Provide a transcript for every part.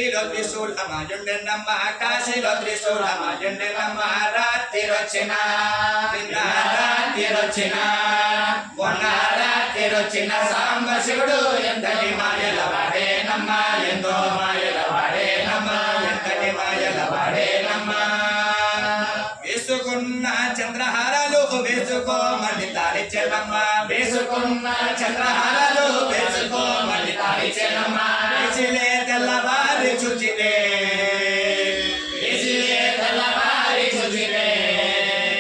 అడవిలో త్రిశూలమాయుండెనమ్మ కాశీలో త్రిశూలమాయుండెనమ్మ రాత్రిరొచ్చిన రాత్రిరొచ్చిన మొన్న రాత్రిరొచ్చిన సాంబ శివుడు ఎంతటి మాయల వాడేనమ్మ ఎంతో మాయల వాడేనమ్మ ఎంతటి మాయల వాడేనమ్మ వేసుకున్న చంద్రహారాలు వేసుకోమని తారిచెనమ్మ వేసుకున్న చంద్రహారాలు వేసుకోమని తారిచెనమ్మ వేసిలే తెల్లవారి చుచిలే వేసిలే తెల్లవారి చుచిలే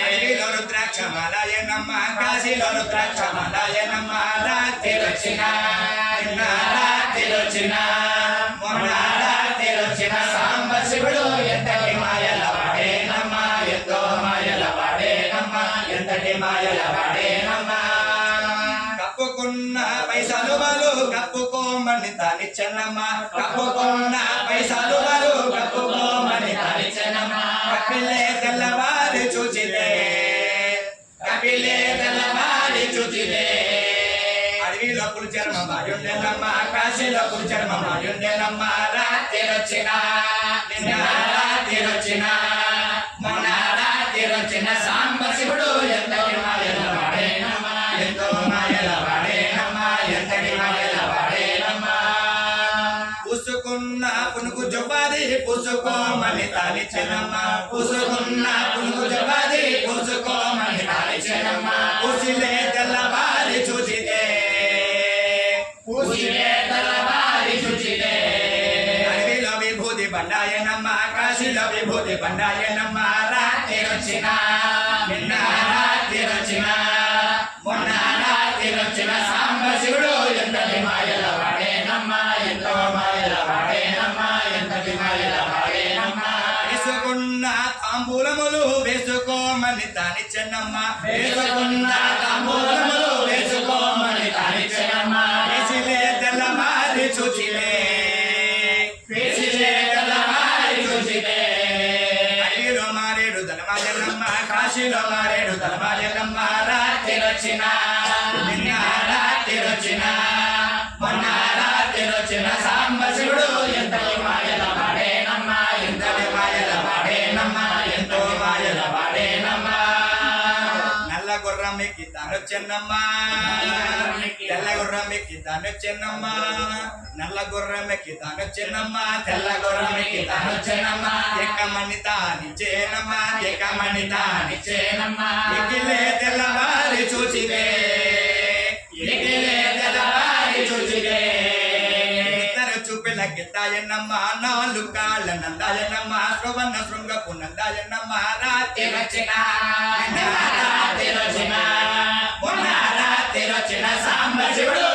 అడవిలో రుద్రాక్షమాలయనమ్మ కాశీలో రుద్రాక్షమాలయనమ్మ రాత్రిరొచ్చిన రాత్రిరొచ్చిన మొన్న రాత్రిరొచ్చిన సాంబ శివుడు ఎంతటి మాయల వాడేనమ్మ ఎంతో మాయల వాడేనమ్మ ఎంతటి మాయల వాడేనమ్మ కప్పుకున్న పైసలు బలు కప్పుకోమని తానిచ్చనమ్మ కప్పుకున్న పైసలు బలు కప్పుకోమని తానిచ్చనమ్మ కపిలే తెల్లవారి చూచిలే కపిలే తెల్లవారి చూచిలే అడవిలో పులిచర్మమాయుండెనమ్మ కాశీలో పులిచర్మమాయుండెనమ్మ రాత్రిరొచ్చిన నిన్న రాత్రిరొచ్చిన మొన్న రాత్రిరొచ్చిన సాంబ శివుడు ఎంతటి మాయల వాడేనమ్మ ఎంతో మాయల వాడేనమ్మ ఎంతటి మాయల వాడేనమ్మ పూసుకున్న పునుగు జొబాది పూసుకోమని తాలిచెనమ్మ పూసుకున్న పునుగు జొబాది పూసుకోమని తాలిచెనమ్మ పూసిలే తెల్లవారి చూచితే పూసిలే తెల్లవారి చూచితే అడవిలో విభూతి బండాయనమ్మ కాశీలో విభూతి బండాయనమ్మ రాత్రిరొచ్చిన నిన్న రాత్రిరొచ్చిన మొన్న రాత్రిరొచ్చిన సాంబ శివుడు ఎంతటి మాయల వాడేనమ్మ ఎంతో మాయల వాడేనమ్మ ఎంతటి మాయల వాడేనమ్మ వేసుకున్న తాంబూలములు వేసుకోమని తానిచ్చెనమ్మ వేసుకున్న తాంబూలములు వేసుకోమని తానిచ్చెనమ్మ వేసిలే తెల్లవారి చూచిలే వేసిలే తెల్లవారి చూచిలే అడవిలో మారేడు తలమాజనమ్మ కాశీలో మారేడు తలమాజనమ్మ రాత్రిరొచ్చిన నిన్న రాత్రిరొచ్చిన మొన్న రాత్రిరొచ్చిన సాంబ శివుడు ఎంతటి మాయల వాడేనమ్మ ఎంతటి మాయల వాడేనమ్మ ఎంతో మాయల వాడేనమ్మ నల్ల గుర్రం ఎక్కి తానొచ్చెనమ్మ తెల్ల గుర్రం ఎక్కి తానొచ్చెనమ్మ నల్ల గుర్రం ఎక్కి తానొచ్చెనమ్మ తెల్ల గుర్రం ఎక్కి తానొచ్చెనమ్మ ఎక్కమని తానిచ్చేనమ్మ ఎక్కమని తానిచ్చేనమ్మ ఎక్కిలే తెల్లవారి చూచిలే ఎక్కిలే తెల్లవారి చూచిలే ఇద్దరు చూపిల గిత్తాయనమ్మ నాలుగు కాళ్ళ నందాయనమ్మ శ్రవణ శృంగపు నందాయనమ్మ రాత్రిరొచ్చిన రాత్రిరొచ్చిన మొన్న రాత్రిరొచ్చిన సాంబ శివుడు